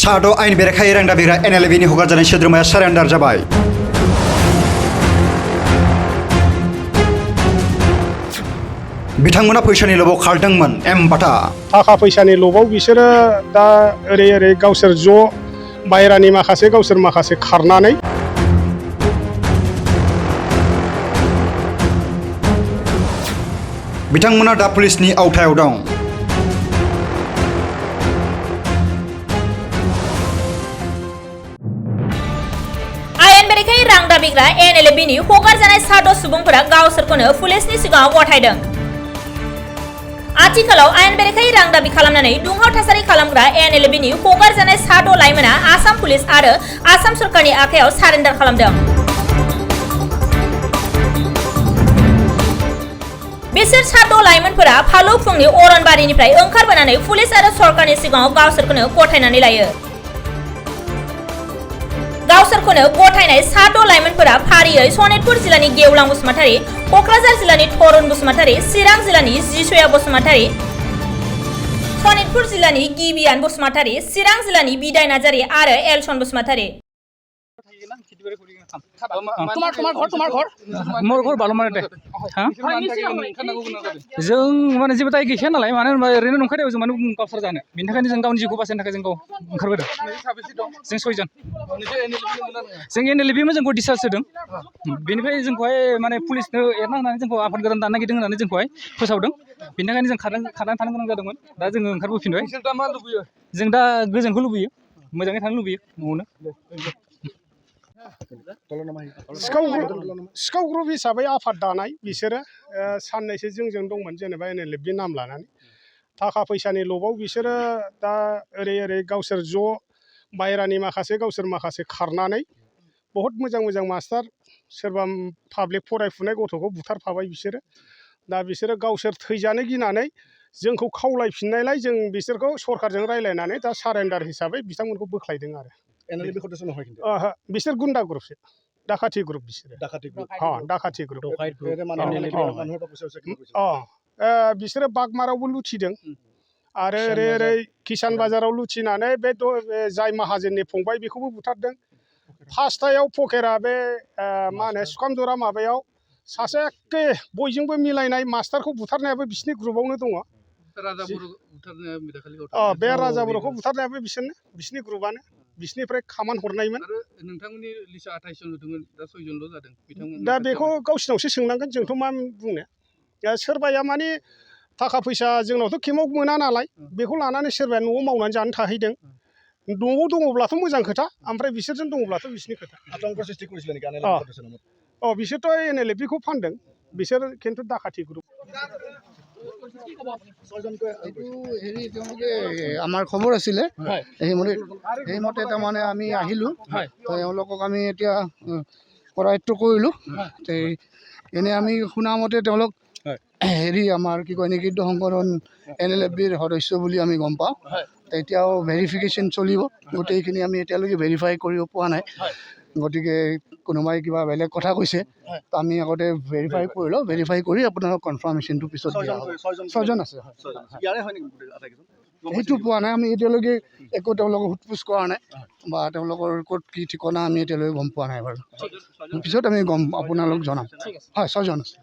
साद' आइन बेरेखायै रां दाबिग्रा NLFBनि हगारजानाय सोद्रोमाया सारेन्डार जाबाय। बिथांमोना फैसानि लबाव खारदोंमोन बाथा थाखा फैसानि लबाव बिसोरो दा ओरै गावसोर ज' बायरानि माखासे गावसोर माखासे खारनानै बिथांमोना दा पुलिसनि आवथायाव दं। आयेन बेरेखायै रां दाबिग्रा NLFBनि हगारजानाय साद' सुबुंफोरा गावसोरखौनो पुलिसनि सिगाङाव गथायदों। आथिखालाव आयेन बेरेखायै रां दाबि खालामनानै दुंहाव थासारि खालामग्रा NLFBनि हगारजानाय साद' लाइमोना आसाम पुलिस आरो आसाम सरकारनि आखायाव सारेन्डार खालामदों। बिसोर साद' लाइमोनफोरा फालुफुंनि अरनबारिनिफ्राय ओंखारबोनानै पुलिस आरो सरकारनि सिगाङाव गावसोरखौनो गथायनानै लायो। गावसोरखौनो गथायनाय साद' लाइमोनफोरा फारियै सनितपुर जिल्लानि गेवलां बसुमतारी, क'क्राझार जिल्लानि तरुन बसुमतारी, चिरां जिल्लानि जिसया बसुमतारी, सनितपुर जिल्लानि गिबियान बसुमतारी, चिरां जिल्लानि बिदाय नार्जारी आरो एलसन बसुमतारी। मोर घर बालमारे दे जों माने जेबो दाय गैखाया नालाय मानो होनबा ओरैनो नंखाय जों माने गावसार जानो बेनि थाखायनो जों गावनि जिउखौ बासायनो थाखाय जों गाव ओंखारबोदों। जों 6 जन जों NLFB जोंखौ डिसचार्ज होदों। बेनिफ्राय जोंखौहाय माने पुलिसनो एरना होनानै जोंखौ आफाद गोदान दानो नागिरदों होननानै जोंखौहाय फोसावदों। बेनि थाखायनो जों खारनानै थानो गोनां जादोंमोन। दा जोङो ओंखारबोफिनबाय। जों दा गोजोनखौ लुबैयो, मोजाङै थानो लुबैयो न'आवनो। सिखाव ग्रुप हिसाबै आफाद दानाय बिसोरो साननैसो जोंजों दंमोन जेनेबा NLFB नाम लानानै थाखा फैसानि लबाव बिसोरो दा ओरै गावसोर ज' बायरानि माखासे गावसोर माखासे खारनानै बहुद मोजां मास्टार सोरबा पाब्लिक फरायफुनाय गथ'खौ बुथारफाबाय बिसोरो। दा बिसोरो गावसोर थैजानो गिनानै जोंखौ खावलायफिननायलाय जों बिसोरखौ सरकारजों रायज्लायनानै दा सारेन्डार हिसाबै बिथांमोनखौ बोख्लायदों आरो। बिसोर गुन्डा ग्रुपसो, डाकाति ग्रुप बिसोरो। डाकाति ग्रुप। बिसोरो बागमारावबो लुथिदों आरो ओरै किसान बाजाराव लुथिनानै बे जाय माहाजोननि फंबाय बेखौबो बुथारदों। फार्स्टआव पकेरा बे मा होनो सुखामजरा माबायाव सासे एखे बयजोंबो मिलायनाय मास्टारखौ बुथारनायाबो बिसिनि ग्रुपआवनो दङ। बे राजा बर'खौ बुथारनायाबो बिसिनि ग्रुपआनो। बिसिनिफ्राय खामान हरनायमोन। नोंथांमोननि लिस्टआ 28 जन होदोंमोन, दा 6 जनल' जादों। दा बेखौ गावसिनावसो सोंनांगोन, जोंथ' मा बुंनो। सोरबाया माने थाखा फैसा जोंनावथ' केमाव मोना नालाय बेखौ लानानै सोरबाया न'आव मावनानै जानो थाहैदों। न'आव दङब्लाथ' मोजां खोथा, ओमफ्राय बिसोरजों दङब्लाथ' बिसिनि खोथा। बिसोरथ' NLFBखौ फानदों, बिसोर खिन्थु डाकाति ग्रुप। আমাৰ খবৰ আছিলে সেইমতে তাৰমানে আমি আহিলোঁ। তেওঁলোকক আমি এতিয়া কৰায়ত্ব কৰিলোঁ। এনে আমি শুনামতে তেওঁলোক আমাৰ কি কয় নিষিদ্ধ সংগঠন NLFBৰ সদস্য বুলি আমি গম পাওঁ। এতিয়াও ভেৰিফিকেশ্যন চলিব, গোটেইখিনি আমি এতিয়ালৈকে ভেৰিফাই কৰিব পৰা নাই। গতিকে কোনোবাই কিবা বেলেগ কথা কৈছে, আমি আগতে ভেৰিফাই কৰি লওঁ, ভেৰিফাই কৰি আপোনাক কনফাৰ্মেশ্যনটো পিছত দিয়া হ'ব। 6 জন আছে। সেইটো পোৱা নাই আমি এতিয়ালৈকে, একো তেওঁলোকক সোধ-পোছ কৰা নাই বা তেওঁলোকৰ ক'ত কি ঠিকনা আমি এতিয়ালৈকে গম পোৱা নাই বাৰু। পিছত আমি আপোনালোক জনাম। হয়, 6 জন আছে।